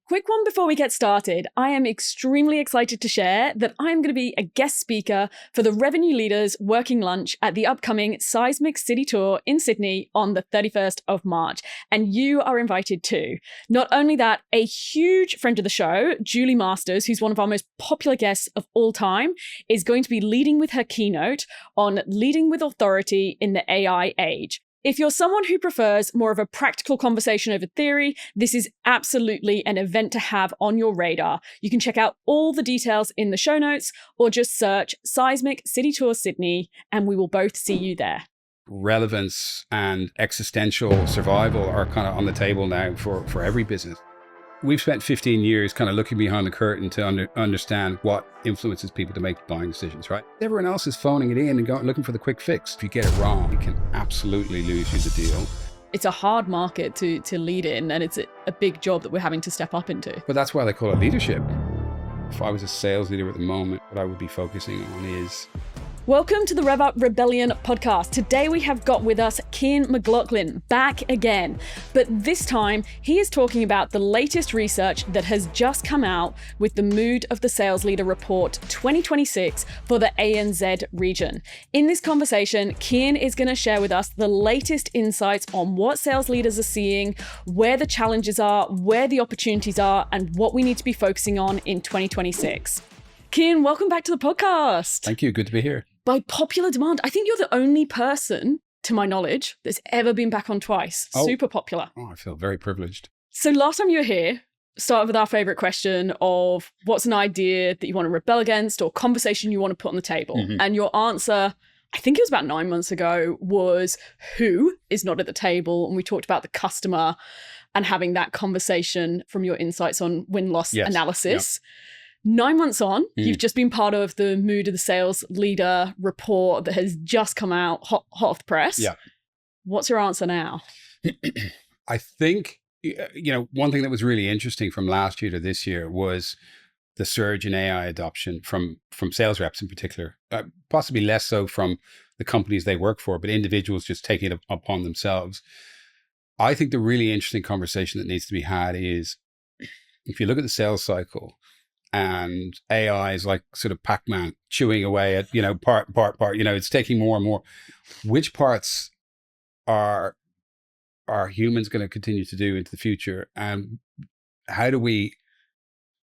Quick one before we get started. I am extremely excited to share that I am going to be a guest speaker for the Revenue Leaders Working Lunch at the upcoming Seismic City Tour in Sydney on the 31st of March. And you are invited too. Not only that, a huge friend of the show, Julie Masters, who's one of our most popular guests of all time, is going to be leading with her keynote on leading with authority in the AI age. If you're someone who prefers more of a practical conversation over theory, this is absolutely an event to have on your radar. You can check out all the details in the show notes or just search Seismic City Tour Sydney and we will both see you there. Relevance and existential survival are kind of on the table now for every business. We've spent 15 years kind of looking behind the curtain to understand what influences people to make buying decisions, right? Everyone else is phoning it in and looking for the quick fix. If you get it wrong, it can absolutely lose you the deal. It's a hard market to lead in, and it's a big job that we're having to step up into. But that's why they call it leadership. If I was a sales leader at the moment, what I would be focusing on is... Welcome to the REV UP Rebellion podcast. Today we have got with us Cian McLoughlin back again, but this time he is talking about the latest research that has just come out with the Mood of the Sales Leader Report 2026 for the ANZ region. In this conversation, Cian is going to share with us the latest insights on what sales leaders are seeing, where the challenges are, where the opportunities are, and what we need to be focusing on in 2026. Cian, welcome back to the podcast. Thank you. Good to be here. By popular demand, I think you're the only person, to my knowledge, that's ever been back on twice. Oh. Super popular. Oh, I feel very privileged. So last time you were here, started with our favorite question of what's an idea that you want to rebel against or conversation you want to put on the table? Mm-hmm. And your answer, I think it was about 9 months ago, was who is not at the table. And we talked about the customer and having that conversation from your insights on win-loss analysis. Yep. 9 months on, you've just been part of the Mood of the Sales Leader report that has just come out hot off the press. Yeah. What's your answer now? I think, one thing that was really interesting from last year to this year was the surge in AI adoption from sales reps in particular, possibly less so from the companies they work for, but individuals just taking it upon themselves. I think the really interesting conversation that needs to be had is, if you look at the sales cycle, and AI is like sort of Pac-Man chewing away at, part, it's taking more and more. Which parts are humans going to continue to do into the future? And how do we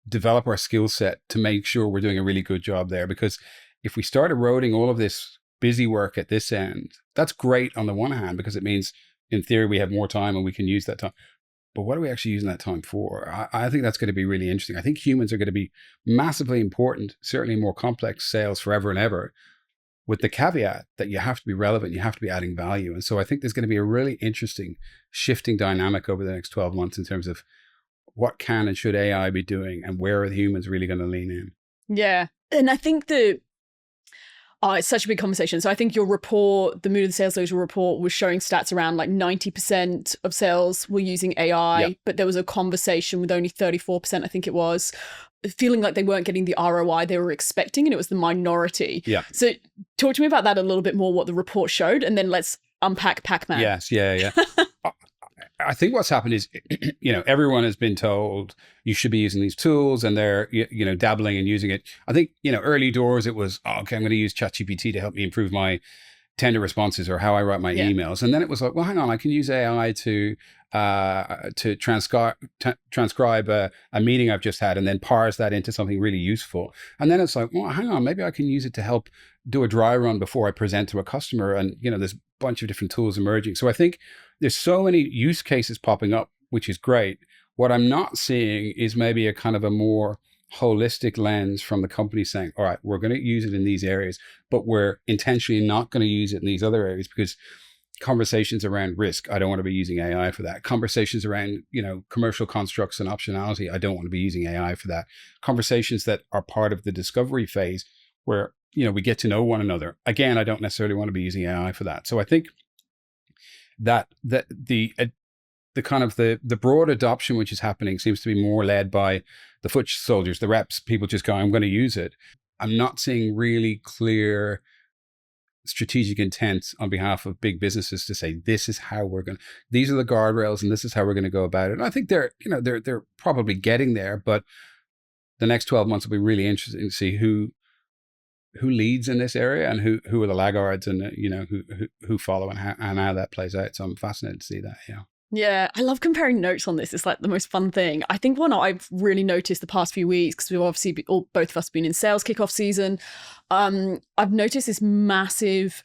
develop our skill set to make sure we're doing a really good job there? Because if we start eroding all of this busy work at this end, that's great on the one hand, because it means in theory we have more time and we can use that time. But what are we actually using that time for? I think that's going to be really interesting. I think humans are going to be massively important, certainly more complex sales forever and ever, with the caveat that you have to be relevant, you have to be adding value. And so I think there's going to be a really interesting shifting dynamic over the next 12 months in terms of what can and should AI be doing and where are the humans really going to lean in? Yeah. And I think it's such a big conversation. So I think your report, the Mood of the Sales Leader report, was showing stats around like 90% of sales were using AI, but there was a conversation with only 34%, I think it was, feeling like they weren't getting the ROI they were expecting, and it was the minority. Yeah. So talk to me about that a little bit more, what the report showed, and then let's unpack Pac-Man. Yes, yeah. I think what's happened is, everyone has been told you should be using these tools and they're, dabbling and using it. I think, early doors, it was, okay, I'm going to use ChatGPT to help me improve my tender responses or how I write my emails. And then it was like, well, hang on, I can use AI to transcribe a meeting I've just had and then parse that into something really useful. And then it's like, well, hang on, maybe I can use it to help do a dry run before I present to a customer. And, there's a bunch of different tools emerging. So I think there's so many use cases popping up, which is great. What I'm not seeing is maybe a kind of a more holistic lens from the company saying, all right, we're going to use it in these areas, but we're intentionally not going to use it in these other areas because conversations around risk, I don't want to be using AI for that. Conversations around, commercial constructs and optionality, I don't want to be using AI for that. Conversations that are part of the discovery phase where, we get to know one another. Again, I don't necessarily want to be using AI for that. So I think that the kind of the broad adoption which is happening seems to be more led by the foot soldiers, the reps, people just going, I'm going to use it. I'm not seeing really clear strategic intent on behalf of big businesses to say, this is how these are the guardrails and this is how we're going to go about it. And I think they're probably getting there, but the next 12 months will be really interesting to see who leads in this area and who are the laggards and who follow and how that plays out. So I'm fascinated to see that. Yeah. Yeah, I love comparing notes on this. It's like the most fun thing. I think one I've really noticed the past few weeks, because we've obviously both of us been in sales kickoff season. I've noticed this massive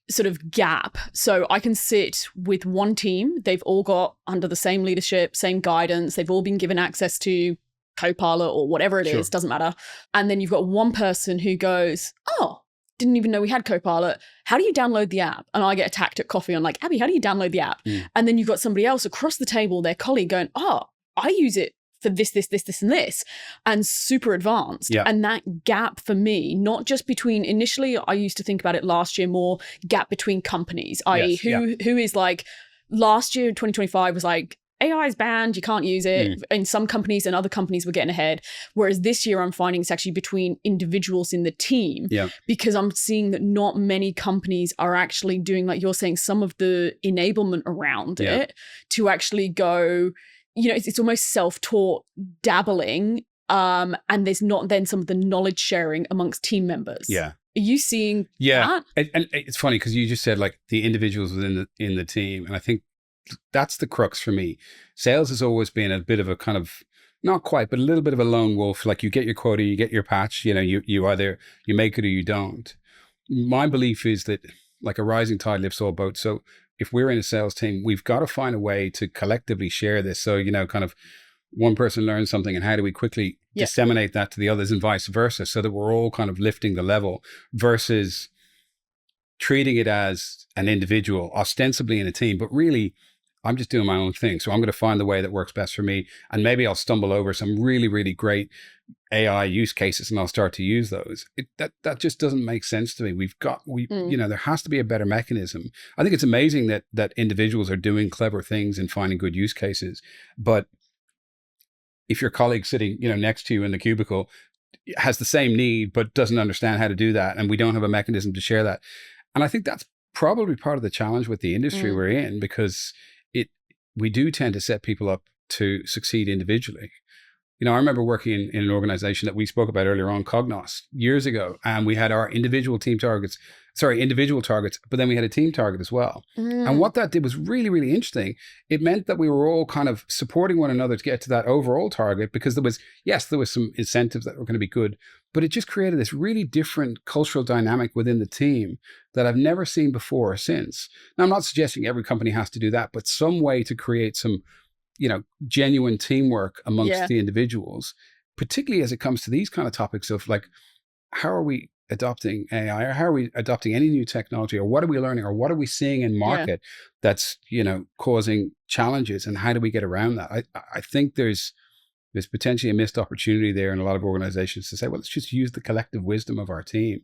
sort of gap. So I can sit with one team. They've all got under the same leadership, same guidance. They've all been given access to Copilot or whatever it is, doesn't matter. And then you've got one person who goes, oh, didn't even know we had Copilot. How do you download the app? And I get attacked at coffee on like, Abbie, how do you download the app? And then you've got somebody else across the table, their colleague going, oh, I use it for this, and this, and super advanced. Yeah. And that gap for me, not just between, initially, I used to think about it last year more, gap between companies, i.e. who is like, last year, 2025 was like, AI is banned, you can't use it. In some companies and other companies were getting ahead. Whereas this year I'm finding it's actually between individuals in the team, because I'm seeing that not many companies are actually doing, like you're saying, some of the enablement around it to actually go, it's almost self-taught dabbling. And there's not then some of the knowledge sharing amongst team members. Yeah. Are you seeing that? And it's funny because you just said like the individuals within the team. And I think that's the crux for me. Sales has always been a bit of a kind of, not quite, but a little bit of a lone wolf. Like you get your quota, you get your patch, you either you make it or you don't. My belief is that like a rising tide lifts all boats. So if we're in a sales team, we've got to find a way to collectively share this. So, kind of one person learns something and how do we quickly disseminate that to the others and vice versa, so that we're all kind of lifting the level versus treating it as an individual, ostensibly in a team, but really I'm just doing my own thing. So I'm going to find the way that works best for me. And maybe I'll stumble over some really, really great AI use cases and I'll start to use those. That just doesn't make sense to me. There has to be a better mechanism. I think it's amazing that individuals are doing clever things and finding good use cases. But if your colleague sitting, next to you in the cubicle has the same need, but doesn't understand how to do that, and we don't have a mechanism to share that. And I think that's probably part of the challenge with the industry we're in, because we do tend to set people up to succeed individually. I remember working in an organization that we spoke about earlier on, Cognos, years ago, and we had our individual targets, but then we had a team target as well. And what that did was really, really interesting. It meant that we were all kind of supporting one another to get to that overall target, because there was some incentives that were going to be good, but it just created this really different cultural dynamic within the team that I've never seen before or since. Now, I'm not suggesting every company has to do that, but some way to create some genuine teamwork amongst the individuals, particularly as it comes to these kind of topics of like, how are we adopting AI, or how are we adopting any new technology, or what are we learning, or what are we seeing in market that's, causing challenges, and how do we get around that? I think there's potentially a missed opportunity there in a lot of organizations to say, well, let's just use the collective wisdom of our team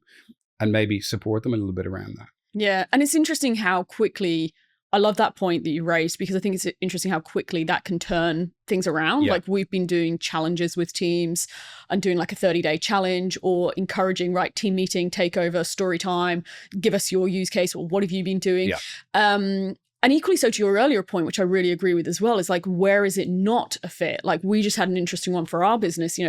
and maybe support them a little bit around that. Yeah. And it's interesting how quickly, I love that point that you raised, because I think it's interesting how quickly that can turn things around. Like we've been doing challenges with teams and doing like a 30-day challenge, or encouraging, right, team meeting, take over, story time, give us your use case, or what have you been doing? And equally so to your earlier point, which I really agree with as well, is like, where is it not a fit? Like we just had an interesting one for our business.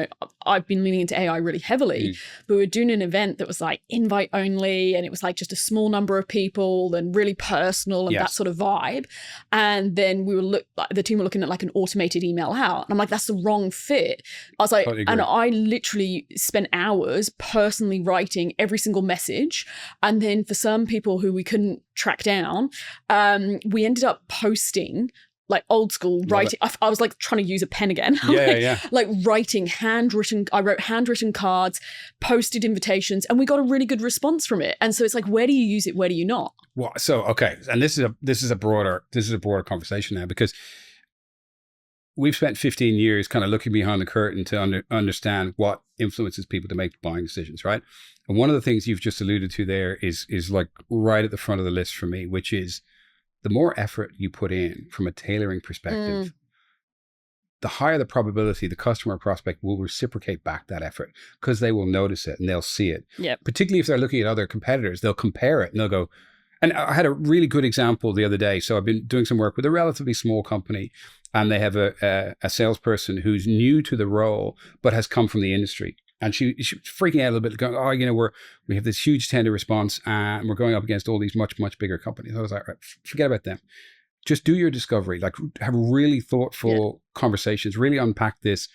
I've been leaning into AI really heavily, but we were doing an event that was like invite only, and it was like just a small number of people and really personal and that sort of vibe. And then the team were looking at like an automated email out. And I'm like, that's the wrong fit. I was like, totally agree. And I literally spent hours personally writing every single message. And then for some people who we couldn't track down, we ended up posting like old school writing. I was like trying to use a pen again. Like writing I wrote handwritten cards, posted invitations, and we got a really good response from it. And so it's like, where do you use it? Where do you not? Well, so, okay. And this is a broader conversation now, because we've spent 15 years kind of looking behind the curtain to understand what influences people to make buying decisions, right? And one of the things you've just alluded to there is like right at the front of the list for me, which is the more effort you put in from a tailoring perspective, the higher the probability the customer or prospect will reciprocate back that effort because they will notice it and they'll see it. Yep. Particularly if they're looking at other competitors, they'll compare it and they'll go, and I had a really good example the other day. So I've been doing some work with a relatively small company and they have a salesperson who's new to the role, but has come from the industry. And she was freaking out a little bit, going, oh, you know, we have this huge tender response and we're going up against all these much, much bigger companies. I was like, right, forget about them. Just do your discovery, like have really thoughtful conversations, really unpack this.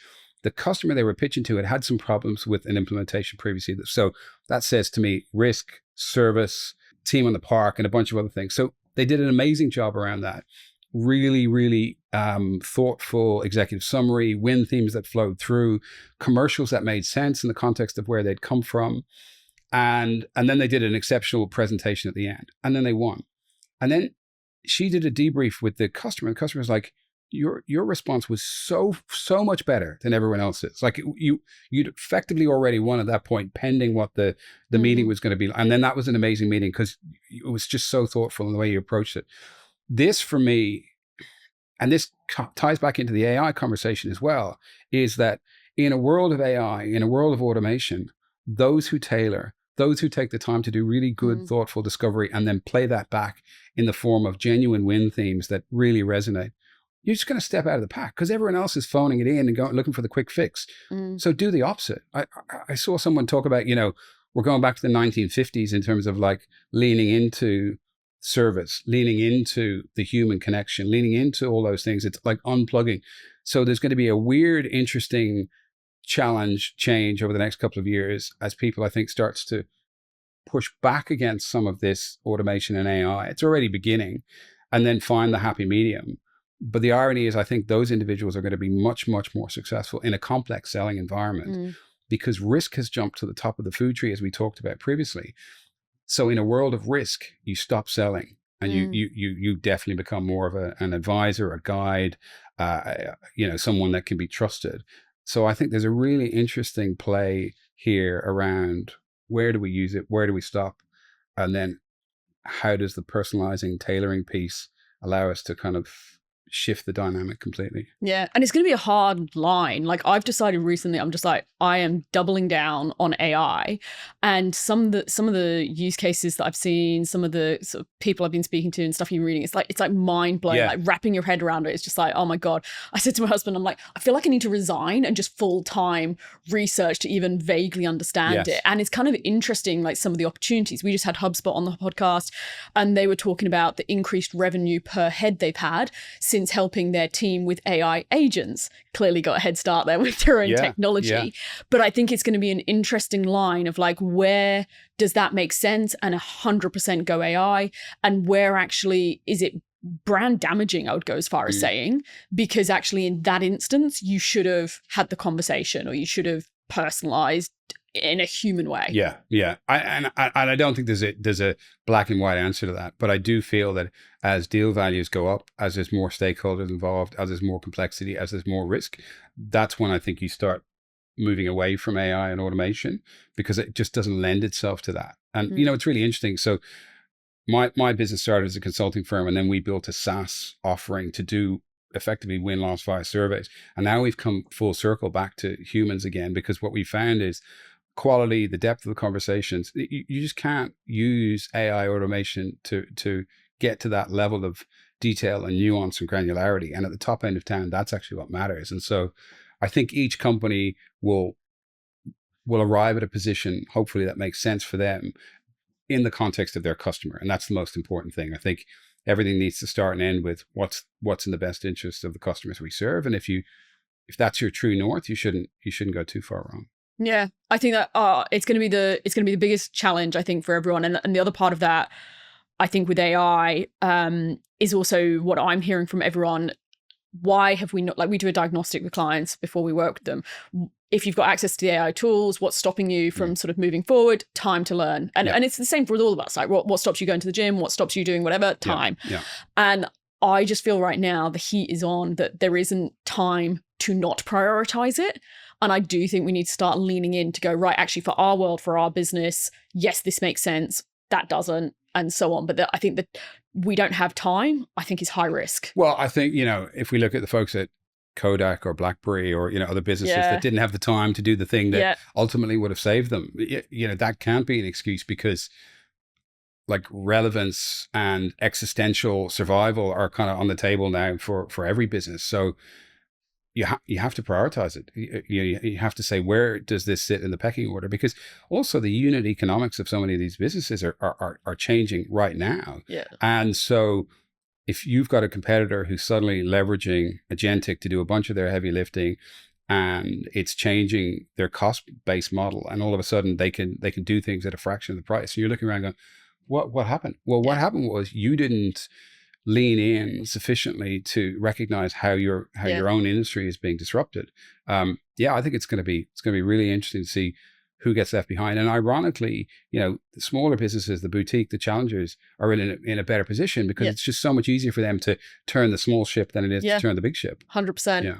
The customer they were pitching to had some problems with an implementation previously. So that says to me, risk, service, team on the park, and a bunch of other things. So they did an amazing job around that. Really, really thoughtful executive summary, win themes that flowed through, commercials that made sense in the context of where they'd come from. And then they did an exceptional presentation at the end. And then they won. And then she did a debrief with the customer. The customer was like, your response was so much better than everyone else's. Like you'd effectively already won at that point, pending what the meeting was going to be. And then that was an amazing meeting because it was just so thoughtful in the way you approached it. This for me, and this ties back into the AI conversation as well, is that in a world of AI, in a world of automation, those who tailor, those who take the time to do really good, thoughtful discovery and then play that back in the form of genuine win themes that really resonate, you're just going to step out of the pack because everyone else is phoning it in and looking for the quick fix. So do the opposite. I saw someone talk about, you know, we're going back to the 1950s in terms of like leaning into service, leaning into the human connection, leaning into all those things. It's like unplugging. So there's going to be a weird, interesting change over the next couple of years as people, I think, starts to push back against some of this automation and AI. It's already beginning, and then find the happy medium. But the irony is, I think those individuals are going to be much, much more successful in a complex selling environment because risk has jumped to the top of the food tree, as we talked about previously. So in a world of risk, you stop selling and you definitely become more of an advisor, a guide, you know, someone that can be trusted. So I think there's a really interesting play here around where do we use it? Where do we stop? And then how does the personalizing, tailoring piece allow us to kind of shift the dynamic completely? Yeah. And it's going to be a hard line. Like I've decided recently, I'm just like, I am doubling down on AI, and some of the use cases that I've seen, some of the sort of people I've been speaking to and stuff you've been reading, it's like mind blowing, like wrapping your head around it. It's just like, oh my God. I said to my husband, I'm like, I feel like I need to resign and just full-time research to even vaguely understand it. And it's kind of interesting, like some of the opportunities. We just had HubSpot on the podcast and they were talking about the increased revenue per head they've had since helping their team with AI agents. Clearly got a head start there with their own technology. But I think it's going to be an interesting line of like, where does that make sense and 100% go AI, and where actually is it brand damaging, I would go as far as saying, because actually in that instance, you should have had the conversation or you should have personalized in a human way. Yeah. I don't think there's a black and white answer to that, but I do feel that as deal values go up, as there's more stakeholders involved, as there's more complexity, as there's more risk, that's when I think you start moving away from AI and automation, because it just doesn't lend itself to that. And you know, it's really interesting. So my business started as a consulting firm, and then we built a SaaS offering to do effectively win-loss via surveys. And now we've come full circle back to humans again, because what we found is quality, the depth of the conversations, you just can't use AI automation to get to that level of detail and nuance and granularity. And at the top end of town, that's actually what matters. And so I think each company will arrive at a position, hopefully, that makes sense for them in the context of their customer. And that's the most important thing. I think everything needs to start and end with what's in the best interest of the customers we serve. And if that's your true north, you shouldn't go too far wrong. Yeah, I think that it's going to be the biggest challenge, I think, for everyone. And the other part of that, I think, with AI is also what I'm hearing from everyone. Why have we not, like, we do a diagnostic with clients before we work with them. If you've got access to the AI tools, what's stopping you from sort of moving forward? Time to learn. And it's the same for all of us. Like what stops you going to the gym? What stops you doing whatever? Time. And I just feel right now the heat is on, that there isn't time to not prioritize it. And I do think we need to start leaning in to go, right, actually, for our world, for our business, yes, this makes sense. That doesn't, and so on. But I think that we don't have time, I think, is high risk. Well, I think, you know, if we look at the folks at Kodak or BlackBerry or, other businesses that didn't have the time to do the thing that ultimately would have saved them. That can't be an excuse, because like relevance and existential survival are kind of on the table now for every business. So you have to prioritize it. You have to say, where does this sit in the pecking order? Because also the unit economics of so many of these businesses are changing right now. Yeah. And so if you've got a competitor who's suddenly leveraging agentic to do a bunch of their heavy lifting, and it's changing their cost-based model, and all of a sudden they can do things at a fraction of the price. So you're looking around going, what happened? Well, what happened was you didn't lean in sufficiently to recognize how your own industry is being disrupted. I think it's going to be really interesting to see who gets left behind. And ironically, the smaller businesses, the boutique, the challengers are in a better position, because it's just so much easier for them to turn the small ship than it is to turn the big ship. 100%. Yeah.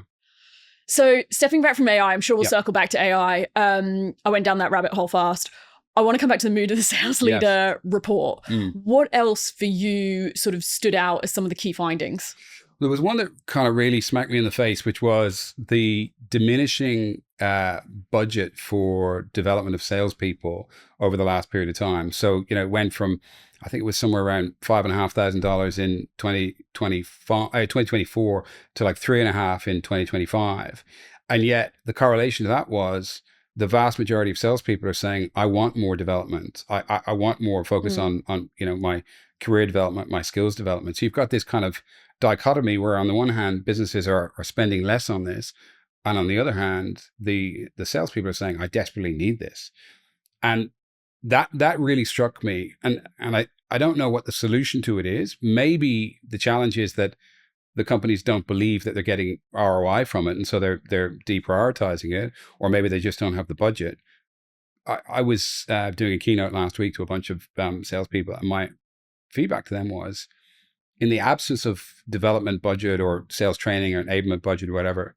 So stepping back from AI, I'm sure we'll circle back to AI. I went down that rabbit hole fast. I want to come back to the Mood of the Sales Leader report. What else for you sort of stood out as some of the key findings? There was one that kind of really smacked me in the face, which was the diminishing budget for development of salespeople over the last period of time. So, it went from, I think it was somewhere around $5,500 in 2024 to like $3,500 in 2025. And yet the correlation to that was the vast majority of salespeople are saying, I want more development. I want more focus on my career development, my skills development. So you've got this kind of dichotomy where on the one hand, businesses are spending less on this. And on the other hand, the salespeople are saying, I desperately need this. And that really struck me. And I don't know what the solution to it is. Maybe the challenge is that the companies don't believe that they're getting ROI from it, and so they're deprioritizing it, or maybe they just don't have the budget. I was doing a keynote last week to a bunch of salespeople, and my feedback to them was, in the absence of development budget or sales training or enablement budget or whatever,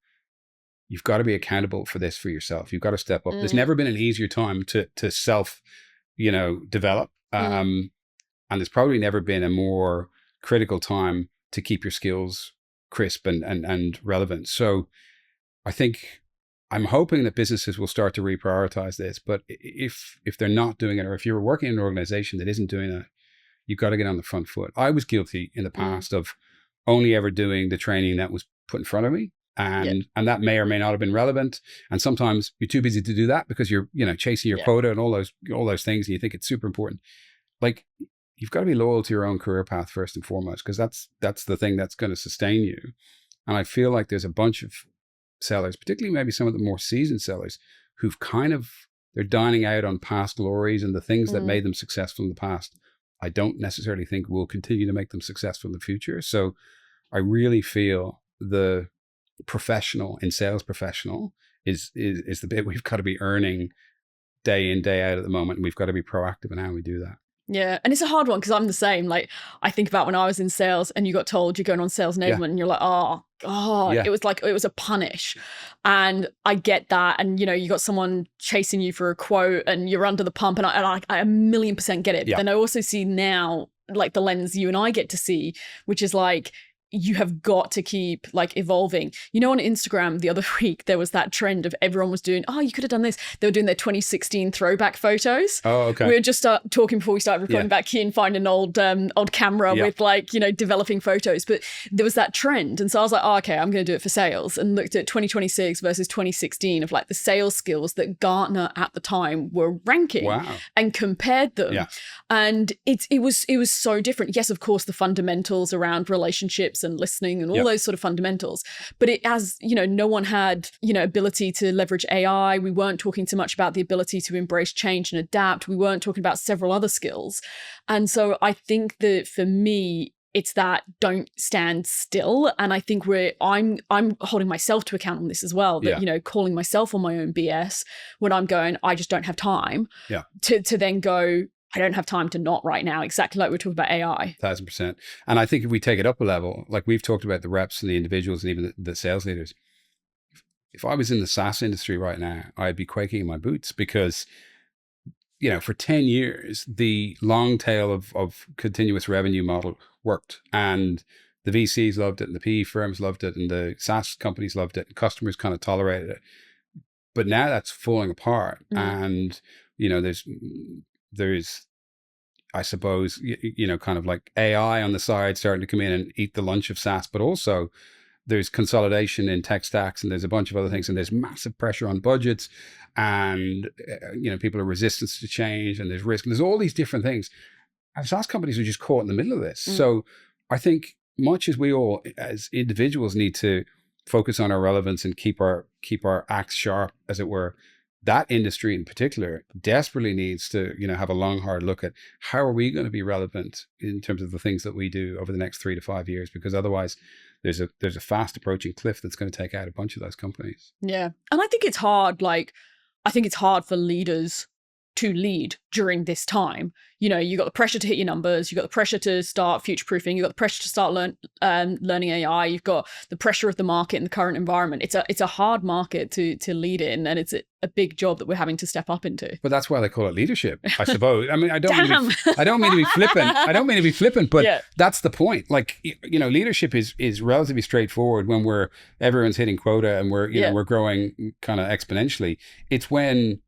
you've got to be accountable for this for yourself. You've got to step up. There's never been an easier time to self, develop, and there's probably never been a more critical time to keep your skills crisp and relevant. So I think I'm hoping that businesses will start to reprioritize this, but if they're not doing it, or if you're working in an organization that isn't doing it, you've got to get on the front foot. I was guilty in the past of only ever doing the training that was put in front of me. And that may or may not have been relevant. And sometimes you're too busy to do that because you're, chasing your quota and all those things. And you think it's super important. Like, you've got to be loyal to your own career path first and foremost, because that's the thing that's going to sustain you. And I feel like there's a bunch of sellers, particularly maybe some of the more seasoned sellers, who've they're dining out on past glories and the things that made them successful in the past. I don't necessarily think will continue to make them successful in the future. So I really feel the professional and sales professional is the bit we've got to be earning day in, day out at the moment. And we've got to be proactive in how we do that. Yeah. And it's a hard one because I'm the same. Like, I think about when I was in sales and you got told you're going on sales enablement and you're like, oh God, it was a punish. And I get that. And, you got someone chasing you for a quote and you're under the pump, and I 1,000,000% get it. But then I also see now, like, the lens you and I get to see, which is like, you have got to keep like evolving. On Instagram the other week, there was that trend of everyone was doing, you could have done this. They were doing their 2016 throwback photos. Oh, okay. We were just talking before we started recording back here and find an old camera with developing photos. But there was that trend. And so I was like, okay, I'm going to do it for sales, and looked at 2026 versus 2016 of like the sales skills that Gartner at the time were ranking and compared them. Yeah. And it was so different. Yes, of course, the fundamentals around relationships and listening and all those sort of fundamentals. But no one had, ability to leverage AI. We weren't talking so much about the ability to embrace change and adapt. We weren't talking about several other skills. And so I think that for me, it's that don't stand still. And I think I'm holding myself to account on this as well, that, calling myself on my own BS when I'm going, I just don't have time to then go, I don't have time to not right now, exactly like we're talking about AI. 1,000%. And I think if we take it up a level, like we've talked about the reps and the individuals and even the sales leaders, if I was in the SaaS industry right now, I'd be quaking in my boots because, for 10 years, the long tail of continuous revenue model worked. And the VCs loved it and the PE firms loved it and the SaaS companies loved it and customers kind of tolerated it. But now that's falling apart. And, you know, there's, I suppose, you know, kind of like AI on the side starting to come in and eat the lunch of SaaS, but also there's consolidation in tech stacks and there's a bunch of other things and there's massive pressure on budgets and, you know, people are resistant to change and there's risk and there's all these different things. And SaaS companies are just caught in the middle of this. So I think much as we all as individuals need to focus on our relevance and keep our axe sharp, as it were, that industry in particular desperately needs to, you know, have a long, hard look at how are we going to be relevant in terms of the things that we do over the next 3 to 5 years, because otherwise there's a fast approaching cliff that's going to take out a bunch of those companies. Yeah. And I think it's hard, I think it's hard for leaders to lead during this time. You know, you got the pressure to hit your numbers, you got the pressure to start future-proofing, you got the pressure to start learning AI, you've got the pressure of the market in the current environment. It's a hard market to lead in, and it's a big job that we're having to step up into. But that's why they call it leadership, I suppose. I mean, I don't mean to be flippant. I don't mean to be flippant, but that's the point. Like, you know, leadership is relatively straightforward when everyone's hitting quota and we're growing kind of exponentially. It's when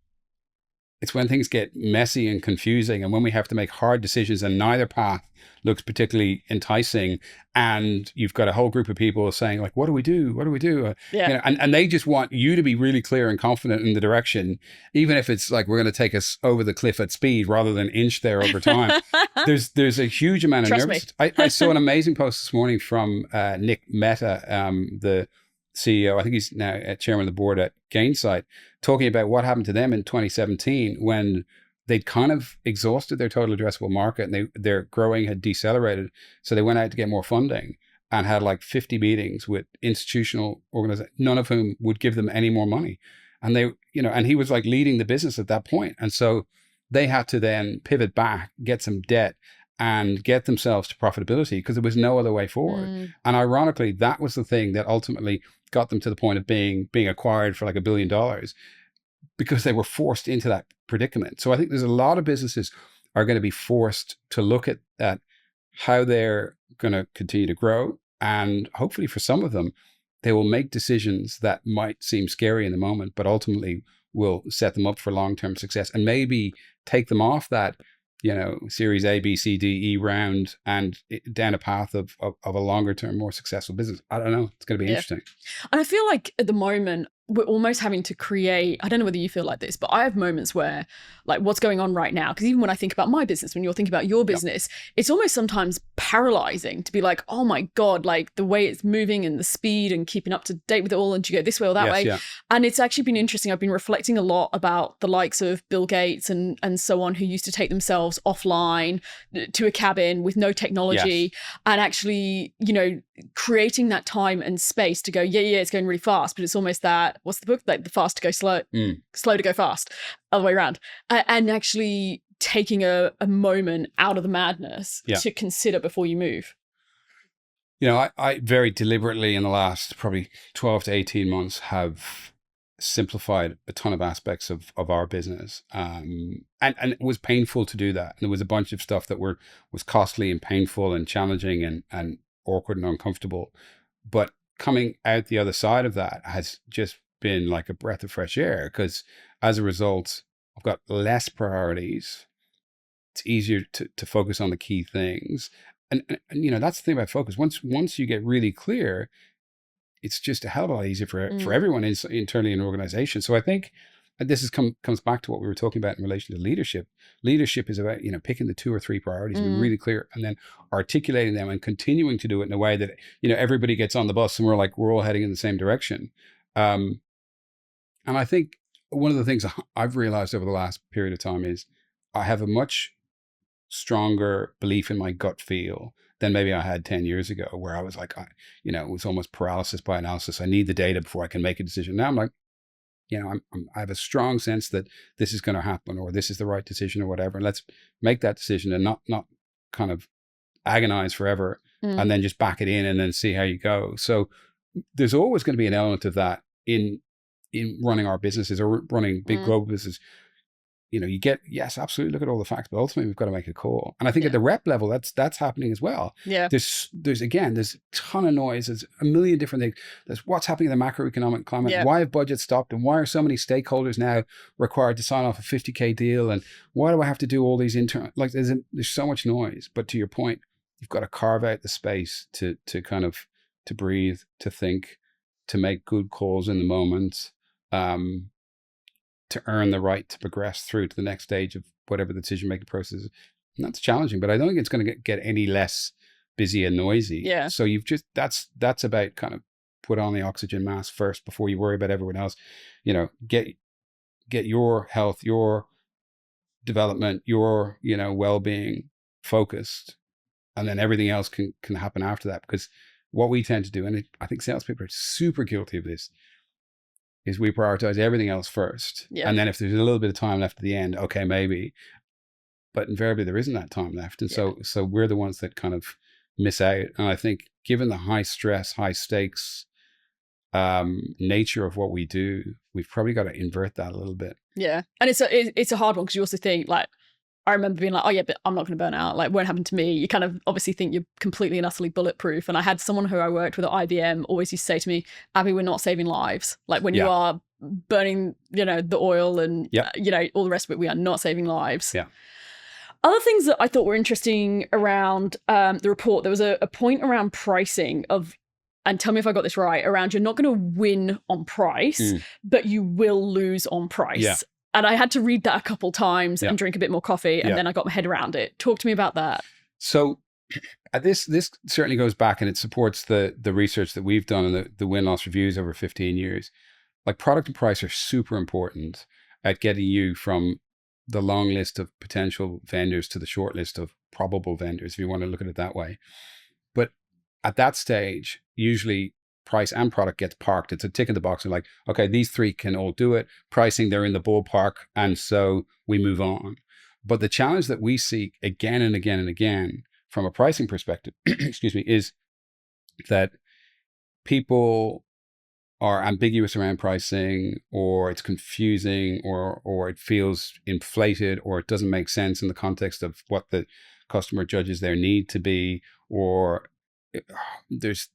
things get messy and confusing and when we have to make hard decisions and neither path looks particularly enticing and you've got a whole group of people saying like, what do we do? What do we do? You know, and they just want you to be really clear and confident in the direction, even if it's like, we're going to take us over the cliff at speed rather than inch there over time. There's a huge amount of nervousness. I saw an amazing post this morning from Nick Mehta, the CEO, I think he's now chairman of the board at Gainsight, talking about what happened to them in 2017 when they'd kind of exhausted their total addressable market and their growing had decelerated. So they went out to get more funding and had like 50 meetings with institutional organizations, none of whom would give them any more money. And they, you know, and he was like leading the business at that point. And so they had to then pivot back, get some debt and get themselves to profitability because there was no other way forward. And ironically, that was the thing that ultimately got them to the point of being acquired for like $1 billion because they were forced into that predicament. So I think there's a lot of businesses are going to be forced to look at how they're going to continue to grow. And hopefully for some of them, they will make decisions that might seem scary in the moment, but ultimately will set them up for long-term success and maybe take them off that, you know, series A, B, C, D, E round and down a path of a longer term, more successful business. I don't know. It's going to be interesting. And I feel like at the moment, we're almost having to create, I don't know whether you feel like this, but I have moments where like what's going on right now, because even when I think about my business, when you're thinking about your business, it's almost sometimes paralyzing to be like, oh my God, like the way it's moving and the speed and keeping up to date with it all and to go this way or that way. Yeah. And it's actually been interesting. I've been reflecting a lot about the likes of Bill Gates and so on, who used to take themselves offline to a cabin with no technology and actually, you know, creating that time and space to go, it's going really fast, but it's almost that, what's the book? Like the fast to go slow, slow to go fast, other way around. And actually taking a moment out of the madness to consider before you move. You know, I very deliberately in the last probably 12 to 18 months have simplified a ton of aspects of our business. And it was painful to do that. And there was a bunch of stuff that was costly and painful and challenging and awkward and uncomfortable. But coming out the other side of that has just been like a breath of fresh air, because as a result, I've got less priorities. It's easier to focus on the key things. And you know, that's the thing about focus. Once you get really clear, it's just a hell of a lot easier for everyone internally in an organization. So I think this comes back to what we were talking about in relation to leadership. Leadership is about, you know, picking the 2 or 3 priorities, being really clear, and then articulating them and continuing to do it in a way that, you know, everybody gets on the bus and we're all heading in the same direction. And I think one of the things I've realized over the last period of time is I have a much stronger belief in my gut feel than maybe I had 10 years ago, where I was like, you know, it was almost paralysis by analysis. I need the data before I can make a decision. Now I'm like, you know, I have a strong sense that this is going to happen, or this is the right decision, or whatever. And let's make that decision and not kind of agonize forever and then just back it in and then see how you go. So there's always going to be an element of that in running our businesses or running big global businesses. you get, yes, absolutely, look at all the facts, but ultimately we've got to make a call. And I think at the rep level, that's happening as well. Yeah. There's a ton of noise. There's a million different things. There's what's happening in the macroeconomic climate. Yeah. Why have budgets stopped? And why are so many stakeholders now required to sign off a 50K deal? And why do I have to do all these internal, like there's so much noise. But to your point, you've got to carve out the space to kind of, to breathe, to think, to make good calls in the moment, to earn the right to progress through to the next stage of whatever the decision-making process is. And that's challenging, but I don't think it's going to get any less busy and noisy. Yeah. So you've just, that's about kind of put on the oxygen mask first before you worry about everyone else. Get your health, your development, your, well-being focused, and then everything else can happen after that. Because what we tend to do, and I think salespeople are super guilty of this, is we prioritize everything else first. Yeah. And then if there's a little bit of time left at the end, okay, maybe. But invariably there isn't that time left. And so we're the ones that kind of miss out. And I think given the high stress, high stakes nature of what we do, we've probably got to invert that a little bit. Yeah. And it's a hard one, because you also think, like, I remember being like, oh yeah, but I'm not going to burn out. Like, it won't happen to me. You kind of obviously think you're completely and utterly bulletproof. And I had someone who I worked with at IBM always used to say to me, Abbie, we're not saving lives. Like, when you are burning, the oil and, all the rest of it, we are not saving lives. Yeah. Other things that I thought were interesting around the report, there was a point around pricing of, and tell me if I got this right, around you're not going to win on price, but you will lose on price. Yeah. And I had to read that a couple times and drink a bit more coffee, and then I got my head around it. Talk to me about that. So this certainly goes back, and it supports the research that we've done and the win-loss reviews over 15 years. Like, product and price are super important at getting you from the long list of potential vendors to the short list of probable vendors, if you want to look at it that way. But at that stage, usually price and product gets parked. It's a tick in the box. And like, okay, these three can all do it. Pricing, they're in the ballpark. And so we move on. But the challenge that we see again and again and again from a pricing perspective, excuse me, is that people are ambiguous around pricing, or it's confusing, or it feels inflated, or it doesn't make sense in the context of what the customer judges their need to be, or there's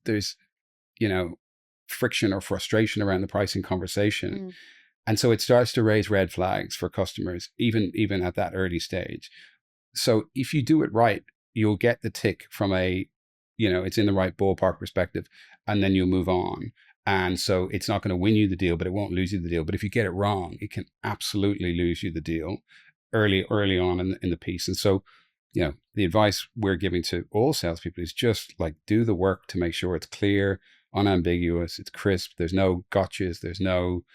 friction or frustration around the pricing conversation. And so it starts to raise red flags for customers, even at that early stage. So if you do it right, you'll get the tick from it's in the right ballpark perspective, and then you'll move on. And so it's not going to win you the deal, but it won't lose you the deal. But if you get it wrong, it can absolutely lose you the deal early on in the piece. And so, the advice we're giving to all salespeople is just like, do the work to make sure it's clear, unambiguous, it's crisp. There's no gotchas. There's no,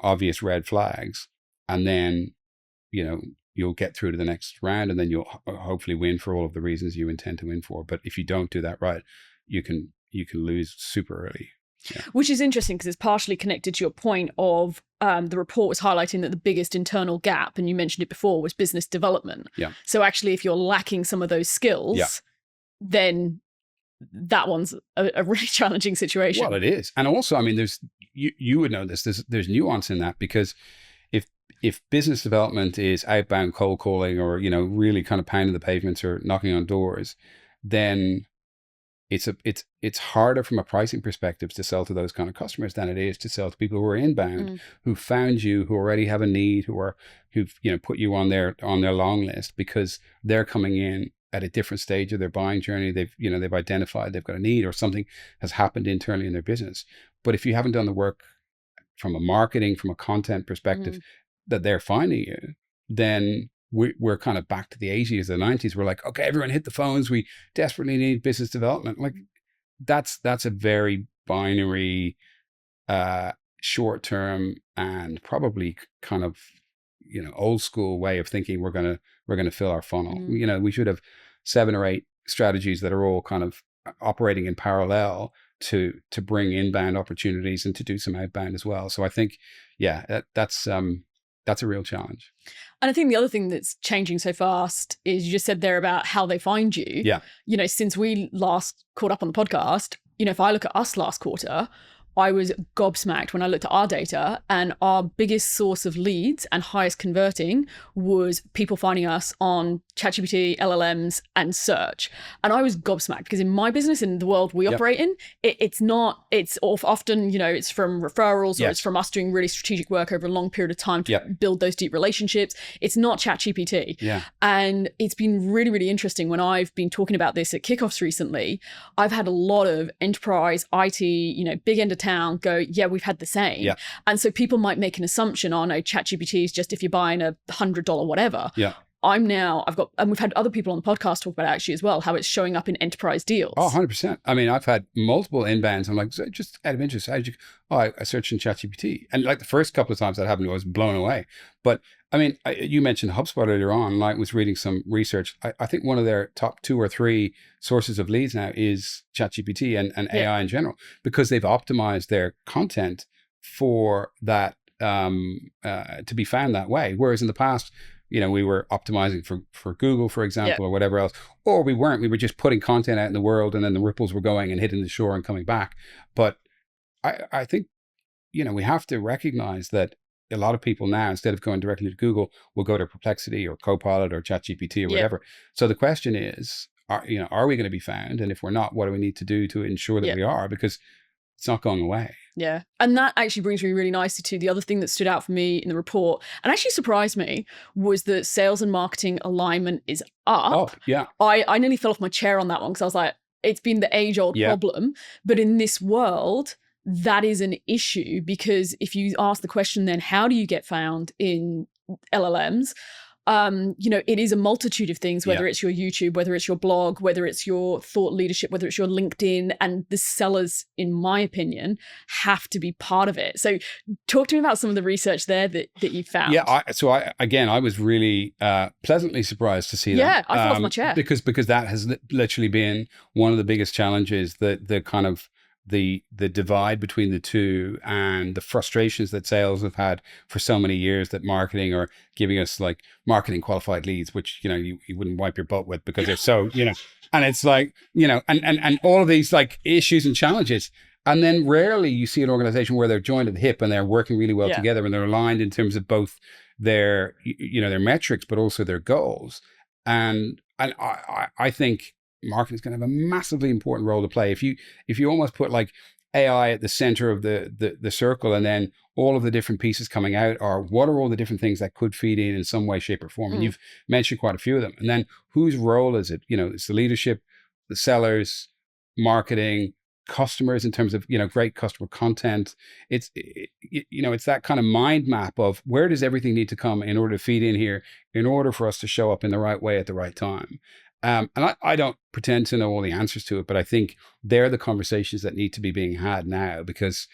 obvious red flags. And then, you'll get through to the next round, and then you'll hopefully win for all of the reasons you intend to win for. But if you don't do that right, you can lose super early. Yeah. Which is interesting, because it's partially connected to your point of the report was highlighting that the biggest internal gap, and you mentioned it before, was business development. Yeah. So actually, if you're lacking some of those skills, then that one's a really challenging situation. Well, it is. And also, I mean, there's you would know this, there's nuance in that, because if business development is outbound cold calling, or, really kind of pounding the pavements or knocking on doors, then it's harder from a pricing perspective to sell to those kind of customers than it is to sell to people who are inbound, who found you, who already have a need, who've put you on their long list, because they're coming in at a different stage of their buying journey. They've identified they've got a need, or something has happened internally in their business. But if you haven't done the work from a marketing, from a content perspective, that they're finding you, then we're kind of back to the 80s, the 90s. We're like, okay, everyone hit the phones. We desperately need business development. Like, that's a very binary, short-term, and probably kind of, old school way of thinking. We're gonna fill our funnel. We should have 7 or 8 strategies that are all kind of operating in parallel to bring inbound opportunities and to do some outbound as well. So I think, that's a real challenge. And I think the other thing that's changing so fast is, you just said there about how they find you. Yeah. Since we last caught up on the podcast, if I look at us last quarter, I was gobsmacked when I looked at our data, and our biggest source of leads and highest converting was people finding us on ChatGPT, LLMs, and search. And I was gobsmacked because in my business, in the world we operate in, it's often, it's from referrals or it's from us doing really strategic work over a long period of time to build those deep relationships. It's not ChatGPT. Yeah. And it's been really, really interesting when I've been talking about this at kickoffs recently. I've had a lot of enterprise, IT, big end of town go, yeah, we've had the same. Yeah. And so people might make an assumption, oh no, ChatGPT is just if you're buying a $100 whatever. Yeah. And we've had other people on the podcast talk about it actually as well, how it's showing up in enterprise deals. Oh, 100%. I mean, I've had multiple inbounds. I'm like, just out of interest, I searched in ChatGPT. And like the first couple of times that happened, I was blown away. But I mean, you mentioned HubSpot earlier on. I was reading some research. I think one of their top 2 or 3 sources of leads now is ChatGPT and AI in general, because they've optimized their content for that to be found that way. Whereas in the past, we were optimizing for Google, for example, or whatever else, or we weren't. We were just putting content out in the world, and then the ripples were going and hitting the shore and coming back. But I think, we have to recognize that a lot of people now, instead of going directly to Google, will go to Perplexity or Copilot or ChatGPT or whatever. So the question is, are we going to be found? And if we're not, what do we need to do to ensure that we are? Because it's not going away. Yeah. And that actually brings me really nicely to the other thing that stood out for me in the report and actually surprised me was that sales and marketing alignment is up. Oh, yeah. I nearly fell off my chair on that one because I was like, it's been the age-old problem. But in this world, that is an issue, because if you ask the question, then how do you get found in LLMs? It is a multitude of things, whether it's your YouTube, whether it's your blog, whether it's your thought leadership, whether it's your LinkedIn, and the sellers, in my opinion, have to be part of it. So talk to me about some of the research there that you found. Yeah. I was really pleasantly surprised to see that. Yeah, I fell off my chair. Because that has literally been one of the biggest challenges, the kind of the divide between the two, and the frustrations that sales have had for so many years, that marketing are giving us like marketing qualified leads, which, you wouldn't wipe your butt with because they're so, and it's like, and all of these like issues and challenges. And then rarely you see an organization where they're joined at the hip and they're working really well together, and they're aligned in terms of both their, their metrics, but also their goals. And I think marketing is going to have a massively important role to play. If you almost put like AI at the center of the circle, and then all of the different pieces coming out are, what are all the different things that could feed in some way, shape, or form? And you've mentioned quite a few of them. And then whose role is it? It's the leadership, the sellers, marketing, customers in terms of, great customer content. It's that kind of mind map of where does everything need to come in order to feed in here, in order for us to show up in the right way at the right time. And I don't pretend to know all the answers to it, but I think they're the conversations that need to be being had now, because,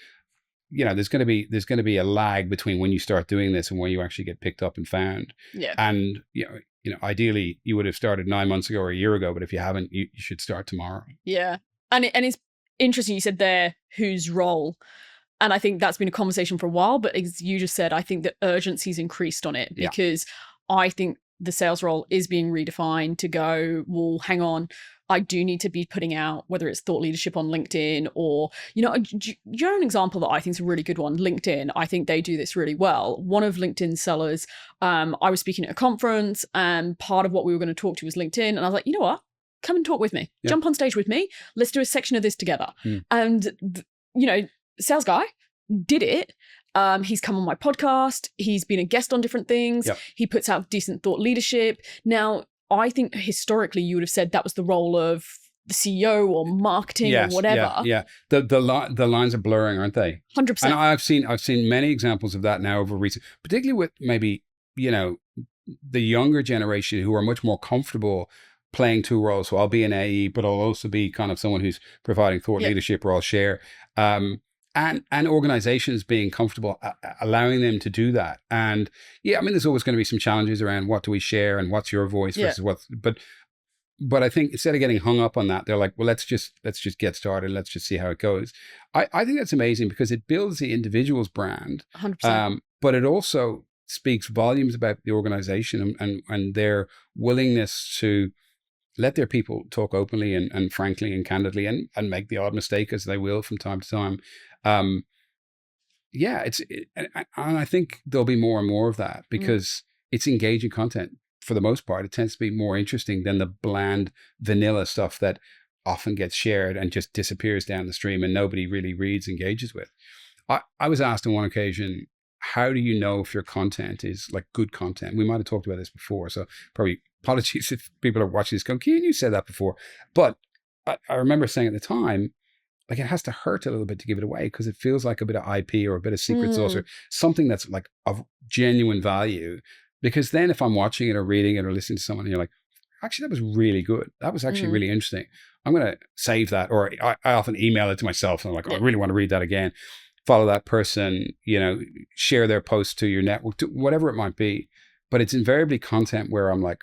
there's going to be a lag between when you start doing this and when you actually get picked up and found. Yeah. And, ideally you would have started 9 months ago or a year ago, but if you haven't, you should start tomorrow. Yeah. And it's interesting. You said there, whose role? And I think that's been a conversation for a while, but as you just said, I think the urgency's increased on it, because I think the sales role is being redefined to go, well, hang on, I do need to be putting out, whether it's thought leadership on LinkedIn or, you're an example that I think is a really good one, LinkedIn. I think they do this really well. One of LinkedIn's sellers, I was speaking at a conference, and part of what we were going to talk to was LinkedIn. And I was like, you know what? Come and talk with me. Jump on stage with me. Let's do a section of this together. And, sales guy did it. He's come on my podcast. He's been a guest on different things. He puts out decent thought leadership. Now, I think historically you would have said that was the role of the CEO or marketing or whatever. Yeah. The lines are blurring, aren't they? 100%. And I've seen many examples of that now over recent, particularly with maybe, the younger generation who are much more comfortable playing two roles. So I'll be an AE, but I'll also be kind of someone who's providing thought leadership, or I'll share. And organizations being comfortable allowing them to do that. And there's always going to be some challenges around what do we share and what's your voice versus what's, but I think instead of getting hung up on that, they're like, well, let's just get started. Let's just see how it goes. I think that's amazing, because it builds the individual's brand. 100%. But it also speaks volumes about the organization and their willingness to let their people talk openly and frankly and candidly, and make the odd mistake, as they will from time to time. And I think there'll be more and more of that because it's engaging content. For the most part, it tends to be more interesting than the bland vanilla stuff that often gets shared and just disappears down the stream and nobody really reads, engages with. I was asked on one occasion, how do you know if your content is like good content? We might have talked about this before, so probably apologies if people are watching this going, Cian, you said that before. But I remember saying at the time, like it has to hurt a little bit to give it away because it feels like a bit of IP or a bit of secret sauce or something that's like of genuine value. Because then if I'm watching it or reading it or listening to someone and you're like, actually, that was really good. That was actually really interesting. I'm going to save that. Or I often email it to myself and I'm like, oh, I really want to read that again. Follow that person, share their post to your network, whatever it might be. But it's invariably content where I'm like,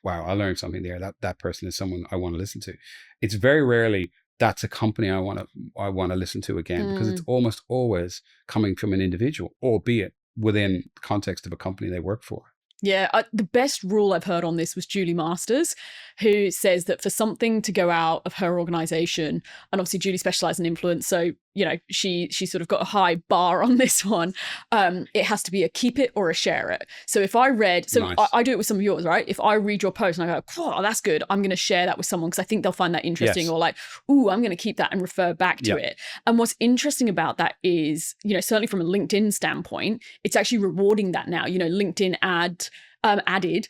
wow, I learned something there. That person is someone I want to listen to. It's very rarely that's a company I want to listen to again because it's almost always coming from an individual, albeit within the context of a company they work for. Yeah, the best rule I've heard on this was Julie Masters, who says that for something to go out of her organization, and obviously Julie specializes in influence, so she sort of got a high bar on this one. It has to be a keep it or a share it. So if I read, nice. I do it with some of yours, right? If I read your post and I go, oh, that's good, I'm going to share that with someone because I think they'll find that interesting, or like, ooh, I'm going to keep that and refer back to it. And what's interesting about that is, certainly from a LinkedIn standpoint, it's actually rewarding that now. LinkedIn added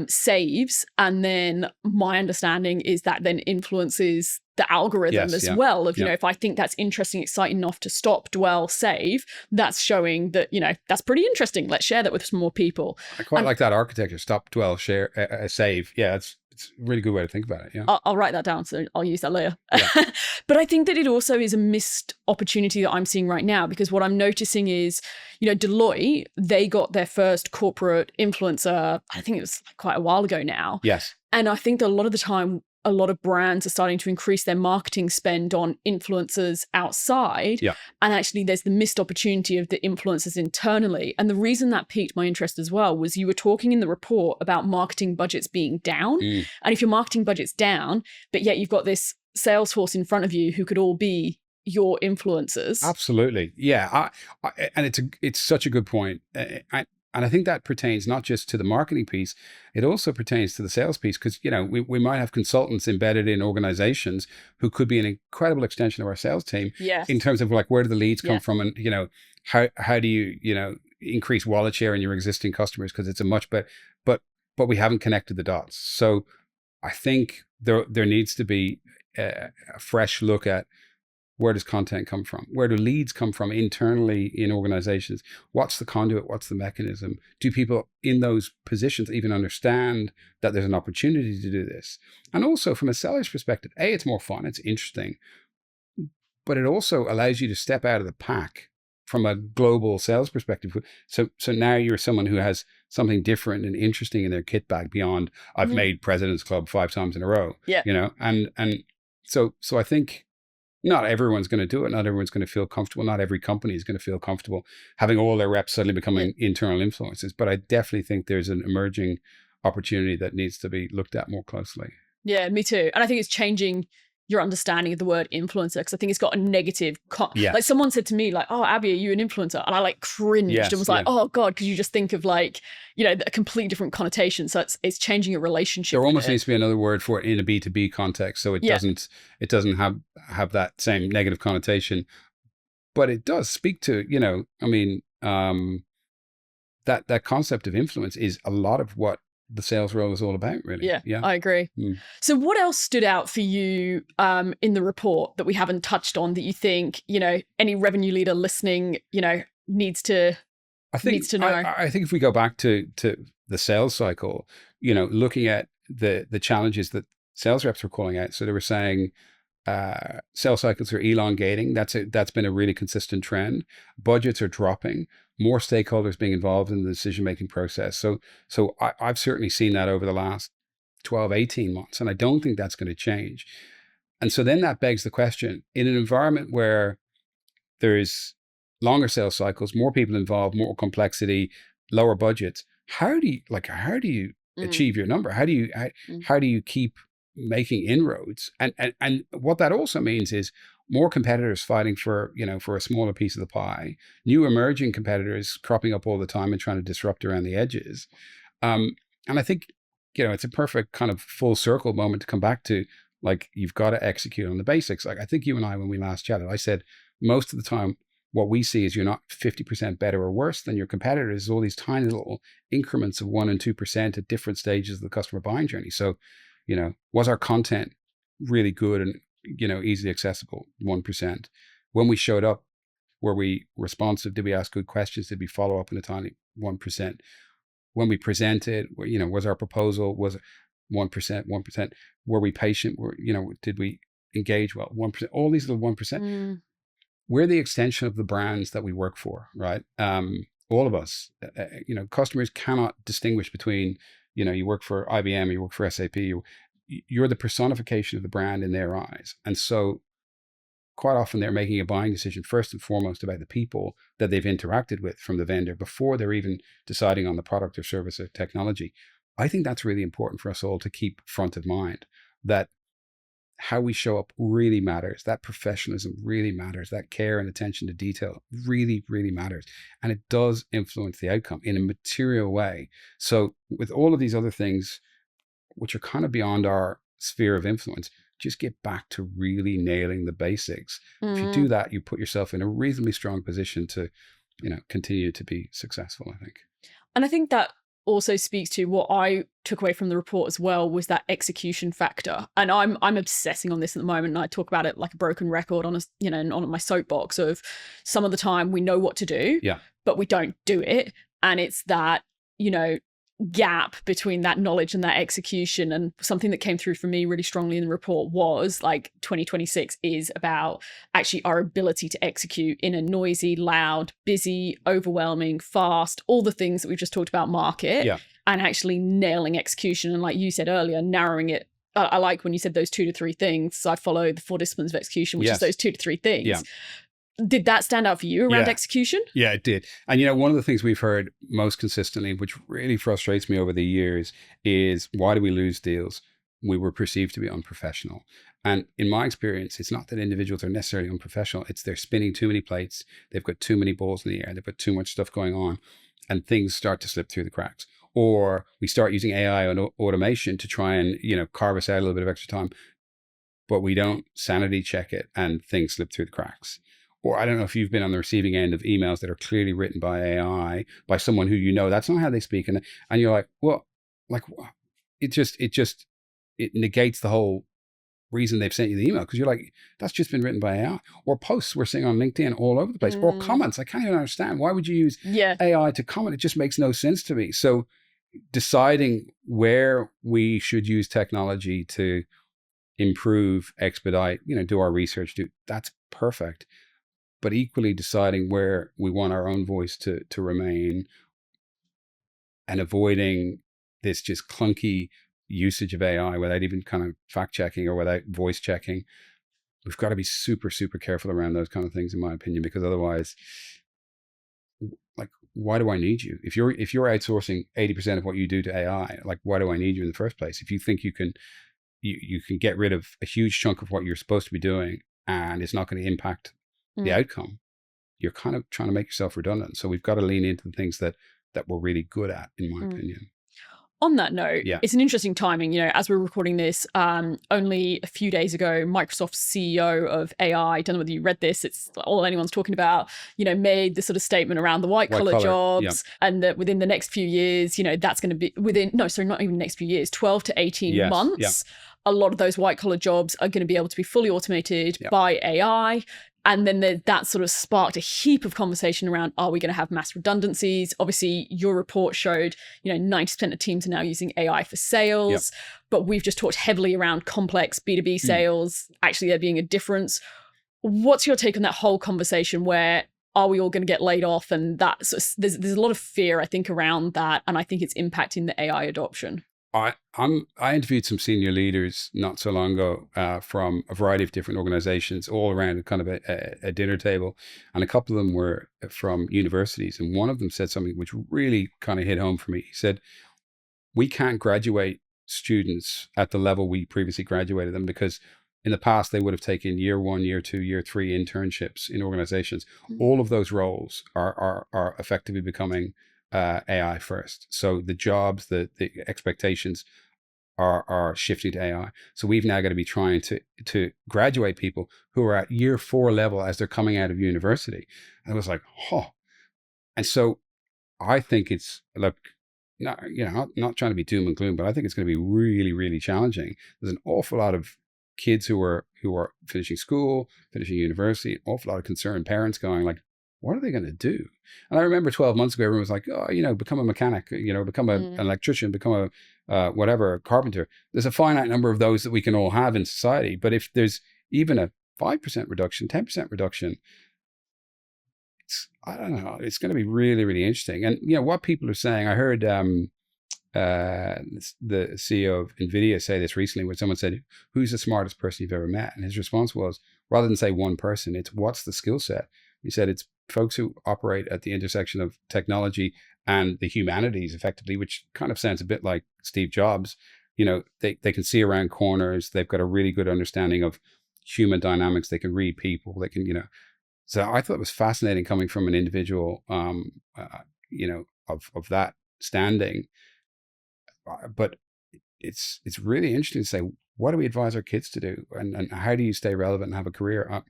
saves, and then my understanding is that then influences the algorithm as well of, if I think that's interesting, exciting enough to stop, dwell, save, that's showing that, that's pretty interesting. Let's share that with some more people. I quite like that architecture, stop, dwell, share, save. Yeah, it's a really good way to think about it. Yeah, I'll write that down, so I'll use that later. Yeah. But I think that it also is a missed opportunity that I'm seeing right now, because what I'm noticing is, Deloitte, they got their first corporate influencer, I think it was quite a while ago now. Yes. And I think that a lot of the time, a lot of brands are starting to increase their marketing spend on influencers outside. Yeah. And actually there's the missed opportunity of the influencers internally. And the reason that piqued my interest as well was you were talking in the report about marketing budgets being down. And if your marketing budget's down, but yet you've got this sales force in front of you who could all be your influencers. Absolutely. Yeah. And it's such a good point. And I think that pertains not just to the marketing piece, it also pertains to the sales piece, because, we might have consultants embedded in organizations who could be an incredible extension of our sales team in terms of like, where do the leads come from? And, how do you, increase wallet share in your existing customers? Because it's a much better, but we haven't connected the dots. So I think there needs to be a fresh look at, where does content come from? Where do leads come from internally in organizations? What's the conduit? What's the mechanism? Do people in those positions even understand that there's an opportunity to do this? And also from a seller's perspective, it's more fun, it's interesting, but it also allows you to step out of the pack from a global sales perspective. So now you're someone who has something different and interesting in their kit bag beyond, I've made President's Club 5 times in a row, and so I think, not everyone's going to do it. Not everyone's going to feel comfortable. Not every company is going to feel comfortable having all their reps suddenly becoming internal influencers. But I definitely think there's an emerging opportunity that needs to be looked at more closely. Yeah, me too. And I think it's changing your understanding of the word influencer, because I think it's got a negative like someone said to me like, oh, Abbie, are you an influencer? And I like cringed and was like, oh God, because you just think of like, a completely different connotation. So it's changing your relationship. There almost needs to be another word for it in a B2B context, so it doesn't have that same negative connotation, but it does speak to, that concept of influence is a lot of what the sales role is all about, really. Yeah, I agree. So what else stood out for you in the report that we haven't touched on that you think, any revenue leader listening, needs to know? I think if we go back to the sales cycle, looking at the challenges that sales reps were calling out. So they were saying sales cycles are elongating. That's been a really consistent trend. Budgets are dropping. More stakeholders being involved in the decision-making process. So I've certainly seen that over the last 12, 18 months, and I don't think that's going to change. And so then that begs the question, in an environment where there's longer sales cycles, more people involved, more complexity, lower budgets, how do you achieve your number? How do you keep making inroads? And what that also means is, more competitors fighting for, for a smaller piece of the pie, new emerging competitors cropping up all the time and trying to disrupt around the edges. And I think, it's a perfect kind of full circle moment to come back to, like, you've got to execute on the basics. Like, I think you and I, when we last chatted, I said, most of the time, what we see is you're not 50% better or worse than your competitors. All these tiny little increments of 1% and 2% at different stages of the customer buying journey. So, was our content really good and, easily accessible? 1%. When we showed up, were we responsive? Did we ask good questions? Did we follow up in a tiny 1%? When we presented, was our proposal, was it 1%? Were we patient? Did we engage well? 1%, all these little 1%. We're the extension of the brands that we work for, right? All of us, customers cannot distinguish between, you work for IBM, or you work for SAP, you're the personification of the brand in their eyes. And so quite often they're making a buying decision first and foremost about the people that they've interacted with from the vendor before they're even deciding on the product or service or technology. I think that's really important for us all to keep front of mind, that how we show up really matters. That professionalism really matters. That care and attention to detail really, really matters. And it does influence the outcome in a material way. So with all of these other things, which are kind of beyond our sphere of influence, just get back to really nailing the basics. If you do that, you put yourself in a reasonably strong position to, continue to be successful, I think. And I think that also speaks to what I took away from the report as well, was that execution factor. And I'm obsessing on this at the moment, and I talk about it like a broken record on on my soapbox of some of the time we know what to do, but we don't do it. And it's that, gap between that knowledge and that execution. And something that came through for me really strongly in the report was like 2026 is about actually our ability to execute in a noisy, loud, busy, overwhelming, fast, all the things that we've just talked about market, and actually nailing execution. And like you said earlier, narrowing it. I like when you said those 2 to 3 things. So I follow the 4 disciplines of execution, which is those 2 to 3 things. Did that stand out for you around execution? Yeah, it did. And one of the things we've heard most consistently, which really frustrates me over the years, is why do we lose deals? We were perceived to be unprofessional. And in my experience, it's not that individuals are necessarily unprofessional. It's they're spinning too many plates. They've got too many balls in the air. They've got too much stuff going on, and things start to slip through the cracks. Or we start using AI and automation to try and, carve us out a little bit of extra time, but we don't sanity check it and things slip through the cracks. Or I don't know if you've been on the receiving end of emails that are clearly written by AI, by someone who that's not how they speak. And you're like, well, like it negates the whole reason they've sent you the email, because you're like, that's just been written by AI. Or posts we're seeing on LinkedIn all over the place, or comments. I can't even understand. Why would you use AI to comment? It just makes no sense to me. So deciding where we should use technology to improve, expedite, do our research, that's perfect. But equally deciding where we want our own voice to remain, and avoiding this just clunky usage of AI without even kind of fact checking or without voice checking. We've got to be super, super careful around those kind of things, in my opinion, because otherwise, like, why do I need you? If you're outsourcing 80% of what you do to AI, like, why do I need you in the first place? If you think you can get rid of a huge chunk of what you're supposed to be doing and it's not going to impact the outcome, you're kind of trying to make yourself redundant. So we've got to lean into the things that we're really good at, in my opinion. On that note, it's an interesting timing. As we're recording this, only a few days ago, Microsoft's CEO of AI, I don't know whether you read this, it's all anyone's talking about, made the sort of statement around the white collar jobs, and that within the next few years, that's going to be not even the next few years, 12 to 18 months, a lot of those white collar jobs are going to be able to be fully automated by AI. And then that sort of sparked a heap of conversation around, are we going to have mass redundancies? Obviously, your report showed, 90% of teams are now using AI for sales, but we've just talked heavily around complex B2B sales, actually there being a difference. What's your take on that whole conversation where, are we all going to get laid off? And that sort of, there's a lot of fear, I think, around that. And I think it's impacting the AI adoption. I interviewed some senior leaders not so long ago from a variety of different organizations, all around kind of a dinner table. And a couple of them were from universities. And one of them said something which really kind of hit home for me. He said, we can't graduate students at the level we previously graduated them because in the past, they would have taken year 1, year 2, year 3 internships in organizations. Mm. All of those roles are effectively becoming AI first. So the jobs, the expectations are shifting to AI. So we've now got to be trying to graduate people who are at year 4 level as they're coming out of university. And I was like, oh. And so I think it's, look, not trying to be doom and gloom, but I think it's going to be really, really challenging. There's an awful lot of kids who are finishing school, finishing university, an awful lot of concerned parents going like, what are they going to do? And I remember 12 months ago, everyone was like, oh, become a mechanic, become an electrician, become a carpenter. There's a finite number of those that we can all have in society. But if there's even a 5% reduction, 10% reduction, I don't know, it's going to be really, really interesting. And, what people are saying, I heard the CEO of NVIDIA say this recently, where someone said, who's the smartest person you've ever met? And his response was, rather than say one person, it's what's the skill set? He said, it's folks who operate at the intersection of technology and the humanities effectively, which kind of sounds a bit like Steve Jobs. They can see around corners. They've got a really good understanding of human dynamics. They can read people. They can, So I thought it was fascinating coming from an individual, of that standing. But it's really interesting to say, what do we advise our kids to do? And how do you stay relevant and have a career?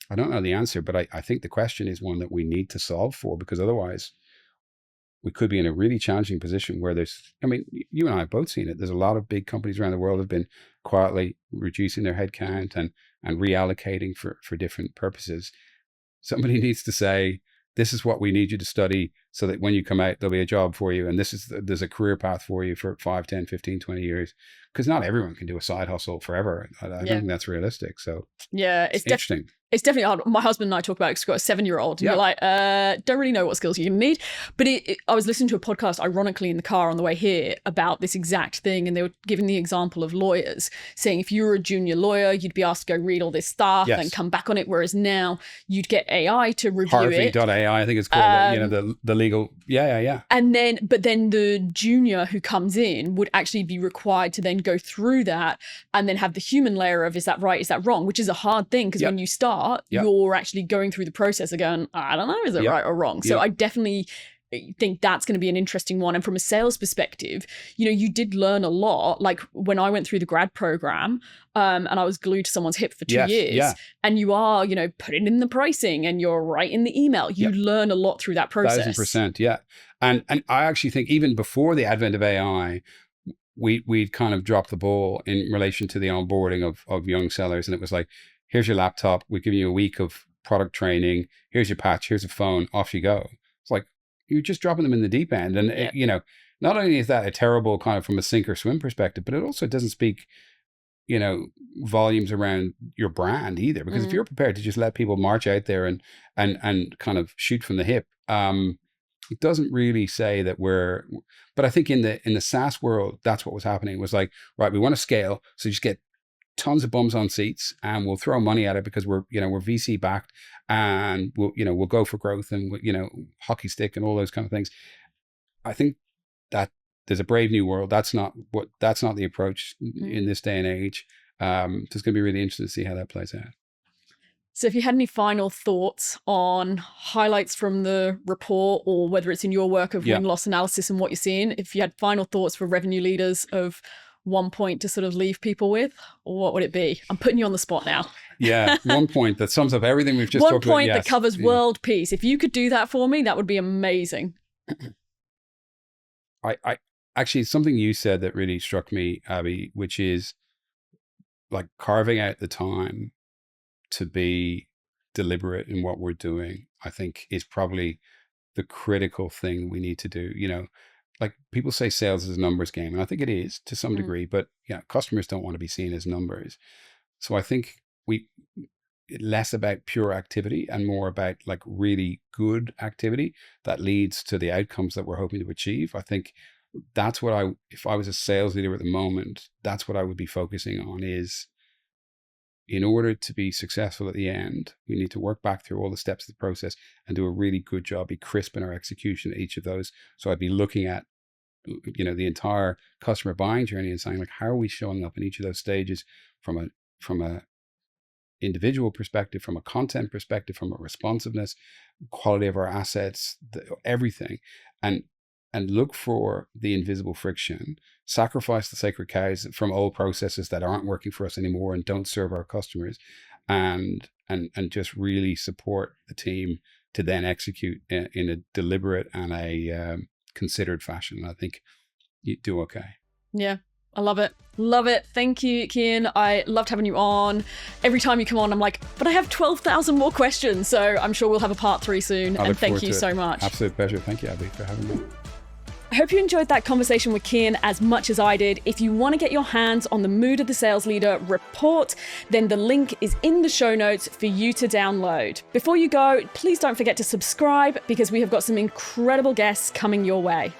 I don't know the answer, but I think the question is one that we need to solve for, because otherwise we could be in a really challenging position where you and I have both seen it. There's a lot of big companies around the world have been quietly reducing their headcount and reallocating for different purposes. Somebody needs to say, this is what we need you to study so that when you come out, there'll be a job for you. And there's a career path for you for 5, 10, 15, 20 years. Because not everyone can do a side hustle forever. I don't think that's realistic. So yeah, it's interesting. It's definitely hard. My husband and I talk about it. He's got a 7-year-old. And you're like, don't really know what skills you need. But I was listening to a podcast, ironically, in the car on the way here about this exact thing. And they were giving the example of lawyers, saying if you were a junior lawyer, you'd be asked to go read all this stuff and come back on it. Whereas now you'd get AI to review it. Harvey.ai, I think it's called, the legal. Yeah. And but then the junior who comes in would actually be required to then go through that and then have the human layer of, is that right? Is that wrong? Which is a hard thing, because when you start, you're actually going through the process of going, I don't know, is it right or wrong? So I definitely think that's going to be an interesting one. And from a sales perspective, you did learn a lot. Like when I went through the grad program, and I was glued to someone's hip for 2 years, and you are, putting in the pricing and you're writing the email. You learn a lot through that process. 1,000%, yeah. And I actually think even before the advent of AI, we'd kind of dropped the ball in relation to the onboarding of young sellers. And it was like, here's your laptop. We're giving you a week of product training. Here's your patch. Here's a phone. Off you go. It's like, you're just dropping them in the deep end. And, not only is that a terrible kind of from a sink or swim perspective, but it also doesn't speak, volumes around your brand either. Because if you're prepared to just let people march out there and kind of shoot from the hip, it doesn't really say that but I think in the SaaS world, that's what was happening. It was like, right, we want to scale. So just get tons of bums on seats and we'll throw money at it because we're VC backed, and we'll go for growth and, hockey stick and all those kind of things. I think that there's a brave new world. That's not the approach in this day and age. So it's going to be really interesting to see how that plays out. So if you had any final thoughts on highlights from the report, or whether it's in your work of win-loss analysis and what you're seeing, if you had final thoughts for revenue leaders of one point to sort of leave people with, what would it be? I'm putting you on the spot now. Yeah, one point that sums up everything we've just talked about. One point that covers world peace. If you could do that for me, that would be amazing. I actually, something you said that really struck me, Abbie, which is like carving out the time to be deliberate in what we're doing, I think is probably the critical thing we need to do. Like people say sales is a numbers game, and I think it is to some degree, but customers don't want to be seen as numbers. So I think less about pure activity and more about like really good activity that leads to the outcomes that we're hoping to achieve. I think that's what if I was a sales leader at the moment, that's what I would be focusing on is, in order to be successful at the end, we need to work back through all the steps of the process and do a really good job, be crisp in our execution at each of those. So I'd be looking at, the entire customer buying journey and saying, like, how are we showing up in each of those stages from a individual perspective, from a content perspective, from a responsiveness, quality of our assets, everything, and look for the invisible friction, sacrifice the sacred cows from old processes that aren't working for us anymore and don't serve our customers, and just really support the team to then execute in a deliberate and a considered fashion. I think you do okay. Yeah, I love it. Love it. Thank you, Cian. I loved having you on. Every time you come on, I'm like, but I have 12,000 more questions. So I'm sure we'll have a part 3 soon. And thank you so much. Absolute pleasure. Thank you, Abbie, for having me. I hope you enjoyed that conversation with Cian as much as I did. If you want to get your hands on the Mood of the Sales Leader report, then the link is in the show notes for you to download. Before you go, please don't forget to subscribe because we have got some incredible guests coming your way.